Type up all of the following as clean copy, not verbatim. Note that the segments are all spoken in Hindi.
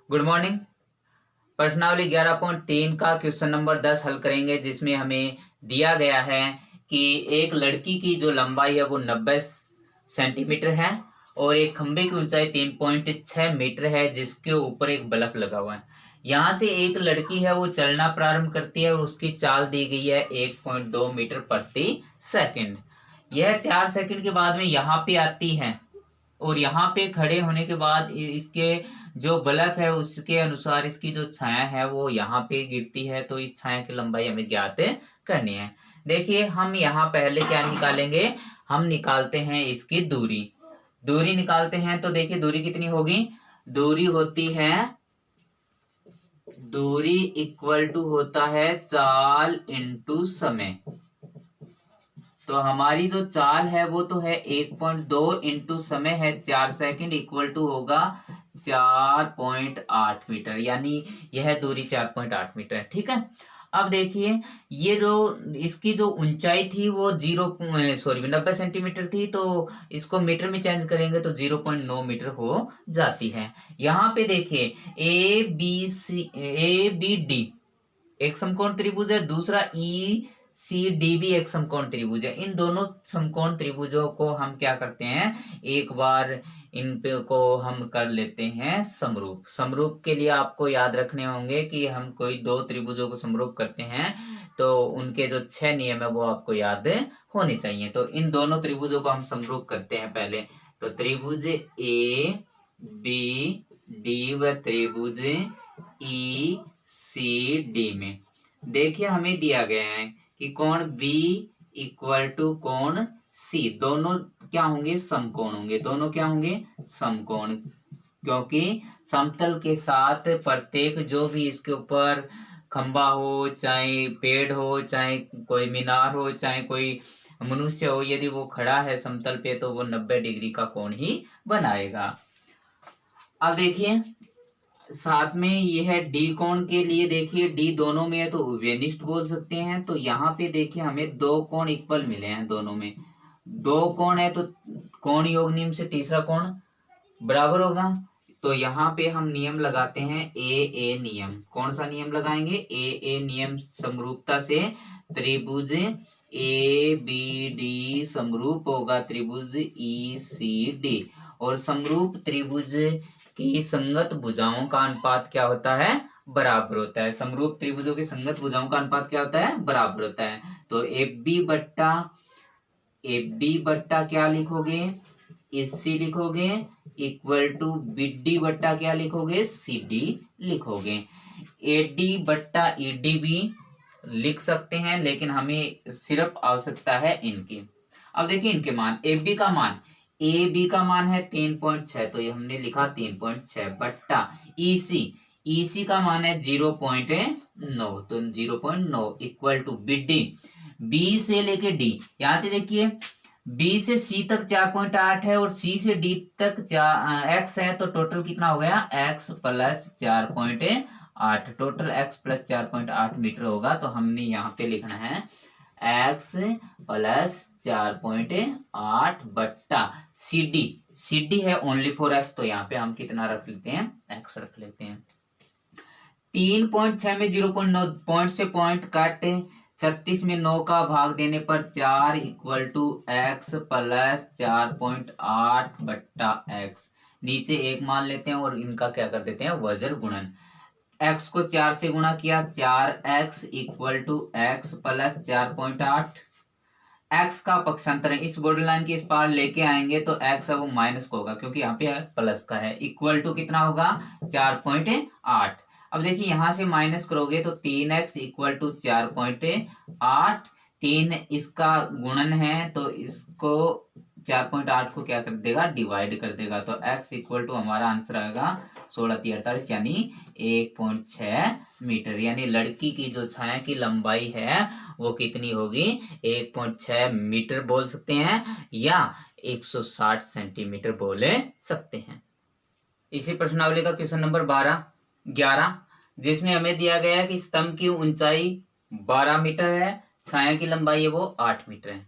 Good morning. प्रश्नावली 11.3 का क्वेश्चन नंबर 10 हल करेंगे, जिसमें हमें दिया गया है कि एक लड़की की जो लंबाई है वो 90 सेंटीमीटर है और एक खंबे की ऊंचाई 3.6 मीटर है, जिसके ऊपर एक बल्ब लगा हुआ है। यहाँ से एक लड़की है वो चलना प्रारंभ करती है और उसकी चाल दी गई है 1.2 मीटर प्रति सेकंड। यह 4 सेकंड के बाद में यहाँ पे आती है और यहाँ पे खड़े होने के बाद इसके जो बल्ब है उसके अनुसार इसकी जो छाया है वो यहाँ पे गिरती है। तो इस छाया की लंबाई हमें ज्ञात करनी है। देखिए, हम यहाँ पहले क्या निकालेंगे, हम निकालते हैं इसकी दूरी। दूरी निकालते हैं तो देखिए दूरी कितनी होगी। दूरी होती है, दूरी इक्वल टू होता है चाल इंटू समय। तो हमारी जो चाल है वो तो है 1.2 इंटू समय है 4 सेकंड, इक्वल टू होगा 4.8 मीटर, यानी यह दूरी 4.8 मीटर है। ठीक है। अब देखिए, ये जो इसकी जो ऊंचाई थी वो 90 सेंटीमीटर थी, तो इसको मीटर में चेंज करेंगे तो 0.9 मीटर हो जाती है। यहाँ पे देखिए ए बी डी एक समकोण त्रिभुज है, दूसरा ई सी डी भी एक समकोण त्रिभुज है। इन दोनों समकोण त्रिभुजों को हम क्या करते हैं, एक बार इन पे को हम कर लेते हैं समरूप। समरूप के लिए आपको याद रखने होंगे कि हम कोई दो त्रिभुजों को समरूप करते हैं तो उनके जो 6 नियम है वो आपको याद होने चाहिए। तो इन दोनों त्रिभुजों को हम समरूप करते हैं पहले। तो त्रिभुज ए बी डी व त्रिभुज ई सी डी में देखिए हमें दिया गया है कि कोण बी इक्वल टू कोण सी, दोनों क्या होंगे, समकोण होंगे। दोनों क्या होंगे, समकोण, क्योंकि समतल के साथ प्रत्येक जो भी इसके ऊपर खंबा हो, चाहे पेड़ हो, चाहे कोई मीनार हो, चाहे कोई मनुष्य हो, यदि वो खड़ा है समतल पे तो वो 90 डिग्री का कोण ही बनाएगा। अब देखिए साथ में यह है डी कोण के लिए, देखिए डी दोनों में है तो उभयनिष्ठ बोल सकते हैं। तो यहाँ पे देखिए हमें दो कोण इक्वल मिले हैं, दोनों में दो कोण है तो कोण योग नियम से तीसरा कोण बराबर होगा। तो यहाँ पे हम नियम लगाते हैं ए नियम। कौन सा नियम लगाएंगे, ए नियम। समरूपता से त्रिभुज ए बी डी समरूप होगा त्रिभुज ई सी डी, और समरूप त्रिभुज की संगत भुजाओं का अनुपात क्या होता है, बराबर होता है। समरूप त्रिभुजों की संगत भुजाओं का अनुपात क्या होता है, बराबर होता है। तो एफ बी बट्टा क्या लिखोगे, AC लिखोगे, इक्वल टू BD बट्टा क्या लिखोगे, CD लिखोगे। AD बट्टा ED भी लिख सकते हैं, लेकिन हमें सिर्फ आवश्यकता है इनकी। अब देखिए इनके मान, AB का मान है 3.6, तो ये हमने लिखा 3.6 बट्टा EC का मान है 0.9, तो 0.9 इक्वल टू BD, B से लेके D, यहाँ पे देखिए B से C तक 4.8 है और C से D तक X है, तो टोटल कितना हो गया, X plus 4.8, total X plus 4.8 metre होगा। तो हमने यहाँ पे लिखना है X प्लस 4.8 बट्टा CD है ओनली फॉर X, तो यहाँ पे हम कितना रख लेते हैं, X रख लेते हैं। 3.6 में 0.9 पॉइंट से पॉइंट काटे, 36 में 9 का भाग देने पर 4 इक्वल टू X प्लस 4.8 बट्टा X। नीचे एक मान लेते हैं और इनका क्या कर देते हैं, वज्र गुणन। X को 4 से गुणा किया, 4X equal to X plus 4.8। X का पक्षांतर है, इस बॉर्डर लाइन के इस पार लेके आएंगे तो X है वो माइनस का होगा, क्योंकि यहाँ पे प्लस का है। इक्वल टू कितना होगा, 4.8। अब देखिए यहां से माइनस करोगे तो 3x इक्वल टू 4.8, 3 इसका गुणन है तो इसको 4.8 को क्या कर देगा, डिवाइड कर देगा। तो x इक्वल टू हमारा आंसर आएगा 16×3=48, यानी 1.6 मीटर। यानी लड़की की जो छाया की लंबाई है वो कितनी होगी, 1.6 मीटर बोल सकते हैं या 160 सेंटीमीटर बोले सकते हैं। इसी प्रश्नावली का क्वेश्चन नंबर 11, जिसमें हमें दिया गया है कि स्तंभ की ऊंचाई 12 मीटर है, छाया की लंबाई है वो 8 मीटर है।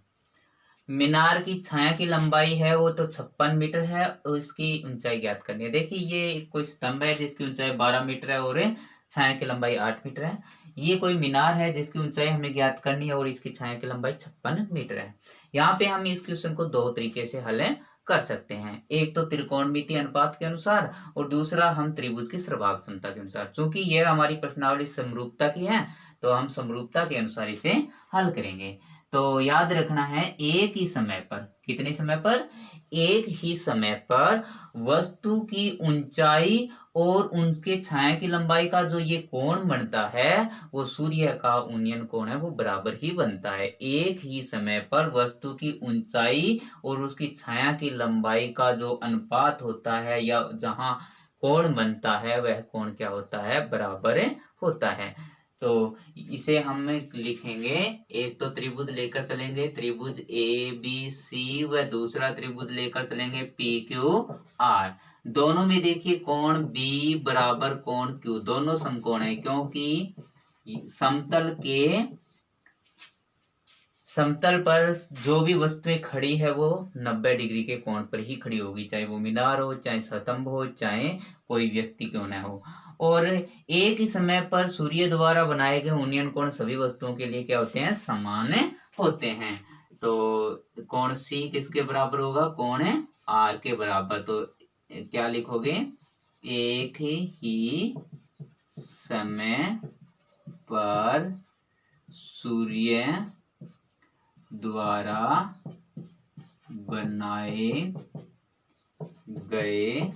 मीनार की छाया की लंबाई है वो तो 56 मीटर है और इसकी ऊंचाई ज्ञात करनी है। देखिए ये कोई स्तंभ है जिसकी ऊंचाई 12 मीटर है और छाया की लंबाई 8 मीटर है। ये कोई मीनार है जिसकी ऊंचाई हमें ज्ञात करनी है और इसकी छाया की लंबाई 56 मीटर है। यहाँ पे हम इस क्वेश्चन को दो तरीके से हल कर सकते हैं, एक तो त्रिकोणमितीय अनुपात के अनुसार और दूसरा हम त्रिभुज की सर्वांग क्षमता के अनुसार। चूंकि यह हमारी प्रश्नावली समरूपता की है तो हम समरूपता के अनुसार इसे हल करेंगे। तो याद रखना है एक ही समय पर, कितने समय पर, एक ही समय पर वस्तु की ऊंचाई और उनके छाया की लंबाई का जो ये कोण बनता है वो सूर्य का उन्नयन कोण है वो बराबर ही बनता है। एक ही समय पर वस्तु की ऊंचाई और उसकी छाया की लंबाई का जो अनुपात होता है या जहां कोण बनता है वह कोण क्या होता है, बराबर होता है। तो इसे हम लिखेंगे, एक तो त्रिभुज लेकर चलेंगे त्रिभुज ए बी सी व दूसरा त्रिभुज लेकर चलेंगे पी क्यू आर। दोनों में देखिए कोण B बराबर कोण Q, दोनों समकोण है क्योंकि समतल पर जो भी वस्तुएं खड़ी है वो 90 डिग्री के कोण पर ही खड़ी होगी, चाहे वो मीनार हो, चाहे स्तंभ हो, चाहे कोई व्यक्ति क्यों न हो। और एक ही समय पर सूर्य द्वारा बनाए गए उन्नयन कोण सभी वस्तुओं के लिए क्या होते हैं, समान होते हैं। तो कोण C किसके बराबर होगा, कोण R के बराबर। तो क्या लिखोगे, एक ही समय पर सूर्य द्वारा बनाए गए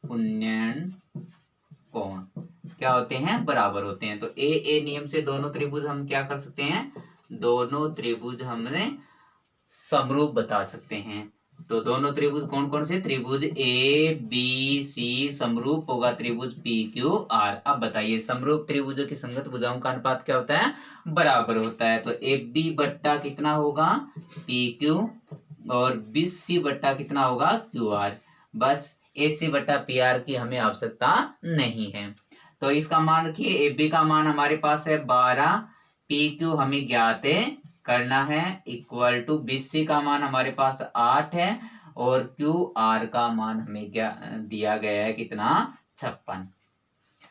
उन्नयन कोण क्या होते हैं, बराबर होते हैं। तो ए नियम से दोनों त्रिभुज हम क्या कर सकते हैं, दोनों त्रिभुज हमने समरूप बता सकते हैं। तो दोनों त्रिभुज कौन कौन से, त्रिभुज ए बी सी समरूप होगा त्रिभुज पी क्यू आर। अब बताइए समरूप त्रिभुजों की संगत भुजाओं का अनुपात क्या होता है, बराबर होता है। तो ए बी बट्टा कितना होगा पी क्यू और बी सी बट्टा कितना होगा क्यू आर। बस ए सी बट्टा पी आर की हमें आवश्यकता नहीं है। तो इसका मान रखिए, ए बी का मान हमारे पास है 12, पी क्यू हमें ज्ञात करना है, इक्वल टू BC का मान हमारे पास 8 है और QR का मान हमें दिया गया है कितना, 56।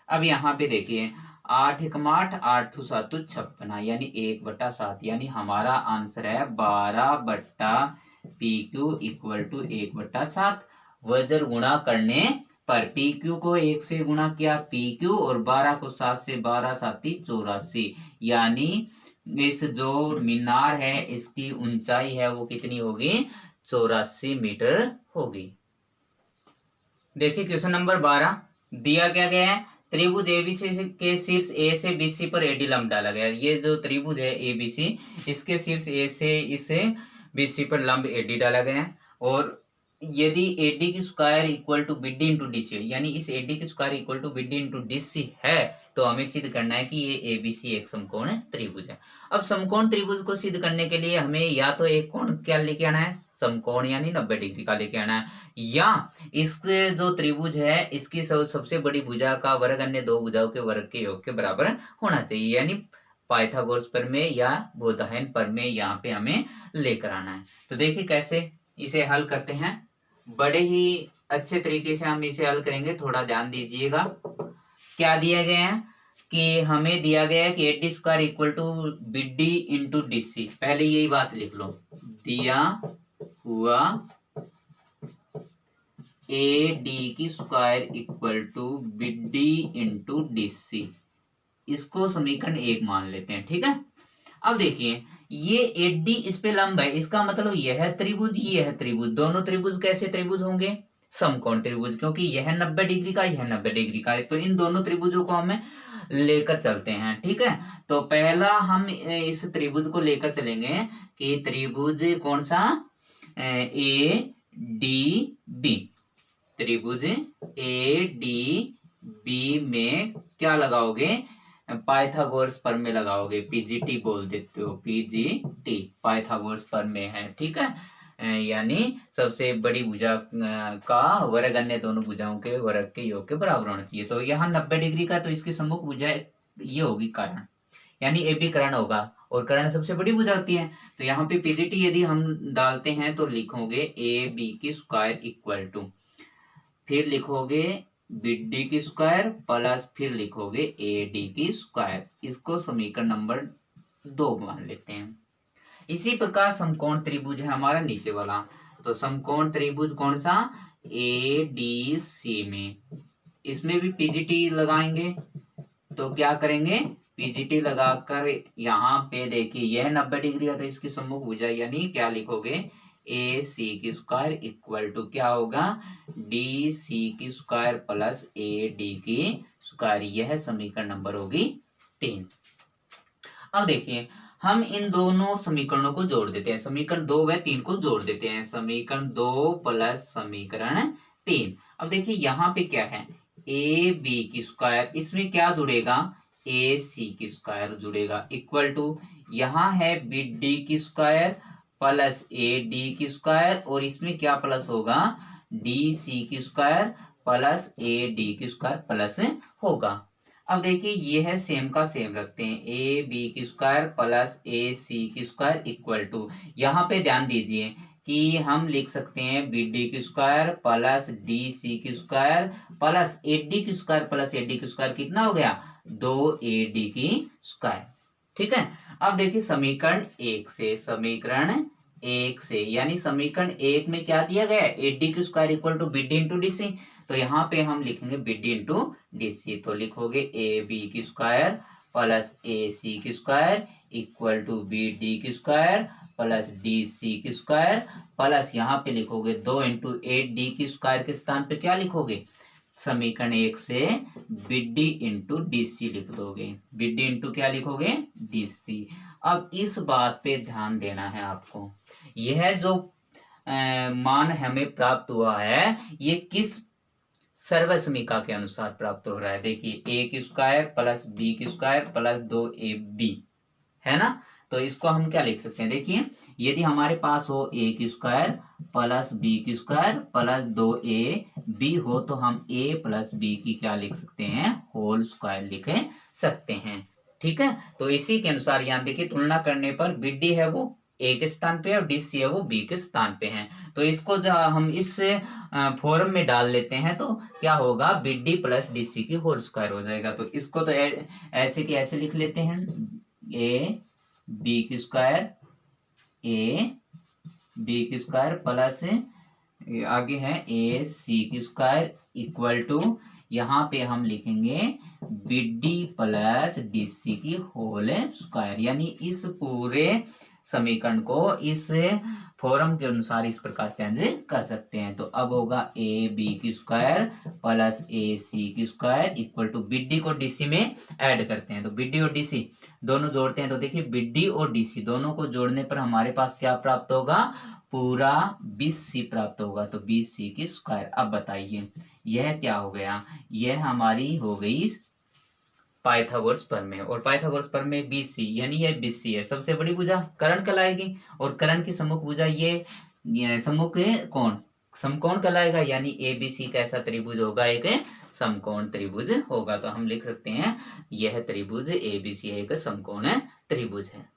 अब यहाँ पे देखिए 8 एकम 8, 8 7 56, यानी 1/7, यानी हमारा आंसर है 12 PQ इक्वल टू 1/7। वजन गुणा करने पर PQ को 1 से गुणा किया PQ और 12 को 7 से, 12 7 84, यानी इस जो मीनार है इसकी ऊंचाई है वो कितनी होगी, 84 मीटर होगी। देखिए क्वेश्चन नंबर 12 दिया क्या गया है, त्रिभुज एबीसी के शीर्ष ए से बीसी पर एडी लंब डाला गया। ये जो त्रिभुज है एबीसी इसके शीर्ष ए से इसे बीसी पर लंब एडी डाला गया है और यदि एडी की square equal to BD into DC, यानी इस एडी की square equal to BD into DC है तो हमें सिद्ध करना है कि ये एबीसी एक समकोण त्रिभुज है। अब समकोण त्रिभुज को सिद्ध करने के लिए हमें या तो एक कोण क्या लेके आना है, समकोण यानी 90 डिग्री का लेके आना है, या इसके जो त्रिभुज है इसकी सबसे बड़ी भुजा का वर्ग अन्य दो भुजाओं के वर्ग के योग के बराबर होना चाहिए, यानी पाइथागोरस प्रमेय या बोधायन प्रमेय यहाँ पे हमें लेकर आना है। तो देखिए कैसे इसे हल करते हैं, बड़े ही अच्छे तरीके से हम इसे हल करेंगे, थोड़ा ध्यान दीजिएगा। क्या दिया गया है कि हमें दिया गया है कि AD square equal to BD into DC, पहले यही बात लिख लो, दिया हुआ ए डी की square equal to BD into DC, इसको समीकरण 1 मान लेते हैं, ठीक है। अब देखिए ये एडी इस पे लंब है, इसका मतलब यह है त्रिभुज, ये है त्रिभुज, दोनों त्रिभुज कैसे त्रिभुज होंगे, समकोण त्रिभुज, क्योंकि यह 90 डिग्री का, यह 90 डिग्री का है। तो इन दोनों त्रिभुजों को हमें लेकर चलते हैं, ठीक है। तो पहला हम इस त्रिभुज को लेकर चलेंगे कि त्रिभुज कौन सा, ए डी बी, त्रिभुज ए डी बी में क्या लगाओगे, पाइथागोरस प्रमेय लगाओगे, पीजीटी बोल देते हो, पीजीटी पाइथागोरस प्रमेय है, ठीक है। यानी सबसे बड़ी भुजा का वर्ग अन्य दोनों भुजाओं के वर्ग के योग के बराबर होना चाहिए। तो यहाँ 90 डिग्री का, तो इसकी सम्मुख भुजा ये होगी कारण, यानी ए बी कर्ण होगा और कर्ण सबसे बड़ी भुजा होती है। तो यहाँ पे पीजीटी यदि हम डालते हैं तो लिखोगे ए बी की स्क्वायर इक्वल टू, फिर लिखोगे बी डी की स्क्वायर प्लस फिर लिखोगे ए डी की स्क्वायर। इसको समीकरण नंबर 2 मान लेते हैं। इसी प्रकार समकोण त्रिभुज है हमारा नीचे वाला। तो समकोण त्रिभुज कौन सा, ए डी सी में, इसमें भी पीजीटी लगाएंगे। तो क्या करेंगे, पीजीटी लगाकर यहाँ पे देखिए यह 90 डिग्री है तो इसकी सम्मुख भुजा यानी क्या लिखोगे, ए सी की स्क्वायर इक्वल टू क्या होगा, डी सी की स्क्वायर प्लस ए डी की स्क्वायर। यह समीकरण नंबर होगी 3। अब देखिए हम इन दोनों समीकरणों को जोड़ देते हैं, समीकरण 2 व 3 को जोड़ देते हैं, समीकरण 2 प्लस समीकरण 3। अब देखिए यहाँ पे क्या है, ए बी की स्क्वायर, इसमें क्या जुड़ेगा, ए सी की स्क्वायर जुड़ेगा इक्वल टू, यहाँ है बी डी की स्क्वायर प्लस ए डी की स्क्वायर और इसमें क्या प्लस होगा, डी सी की स्क्वायर प्लस ए डी की स्क्वायर प्लस होगा। अब देखिए ये है सेम का सेम रखते हैं, ए बी की स्क्वायर प्लस ए सी की स्क्वायर इक्वल टू, यहाँ पे ध्यान दीजिए कि हम लिख सकते हैं बी डी की स्क्वायर प्लस डी सी की स्क्वायर प्लस ए डी की स्क्वायर प्लस ए डी की स्क्वायर, कितना हो गया, 2 ए डी की स्क्वायर। ठीक है। अब देखिए समीकरण 1 से, समीकरण 1 से यानी समीकरण 1 में क्या दिया गया है, ए डी की square equal to B D into D C. तो यहाँ पे हम लिखेंगे B D into D C, तो लिखोगे ए बी की स्क्वायर प्लस ए सी की square equal to B D की स्क्वायर प्लस डी सी की स्क्वायर प्लस यहाँ पे लिखोगे 2 इंटू ए डी की स्क्वायर के स्थान पे क्या लिखोगे, समीकरण 1 से बी डी इंटू डी सी लिख दोगे, बी डी इंटू क्या लिखोगे, डी सी। अब इस बात पे ध्यान देना है आपको, यह जो मान हमें प्राप्त हुआ है ये किस सर्व समीका के अनुसार प्राप्त हो रहा है। देखिए ए की स्क्वायर प्लस बी की स्क्वायर प्लस 2 ए बी है ना, तो इसको हम क्या लिख सकते हैं, देखिए यदि हमारे पास हो ए की स्क्वायर प्लस बी की स्क्वायर प्लस 2 ए बी हो तो हम ए प्लस बी की क्या लिख सकते हैं, होल स्क्वायर लिख सकते हैं। ठीक है। तो इसी के अनुसार यहाँ देखिए तुलना करने पर बी डी है वो ए के स्थान पे और डी सी है वो बी के स्थान पे है। तो इसको जब हम इस फॉर्म में डाल लेते हैं तो क्या होगा, B D plus D C की होल स्क्वायर हो जाएगा। तो इसको तो ऐसे के ऐसे लिख लेते हैं, ए बी की स्क्वायर, ए बी की स्क्वायर प्लस आगे है ए सी की स्क्वायर इक्वल टू, यहाँ पे हम लिखेंगे B D plus D C की होल स्क्वायर। यानी इस पूरे समीकरण को इस फॉर्म के अनुसार इस प्रकार चेंज कर सकते हैं। तो अब होगा ए बी की स्क्वायर प्लस ए सी की square equal to, B D को डी सी में ऐड करते हैं तो बी डी और डी सी दोनों जोड़ते हैं तो देखिए बी डी और डी सी दोनों को जोड़ने पर हमारे पास क्या प्राप्त होगा, पूरा 20C प्राप्त होगा। तो 20C की स्क्वायर। अब बताइए यह क्या हो गया, यह हमारी हो गई पाइथागोरस प्रमेय, और पाइथागोरस प्रमेय 20C यानी यह 20C है, सबसे बड़ी भुजा कर्ण कहलाएगी और कर्ण की सम्मुख भुजा ये सम्मुख कोण समकोण कहलाएगा, यानी ए बी सी कैसा त्रिभुज होगा, एक समकोण त्रिभुज होगा। तो हम लिख सकते हैं यह त्रिभुज ए बी सी एक समकोण त्रिभुज है।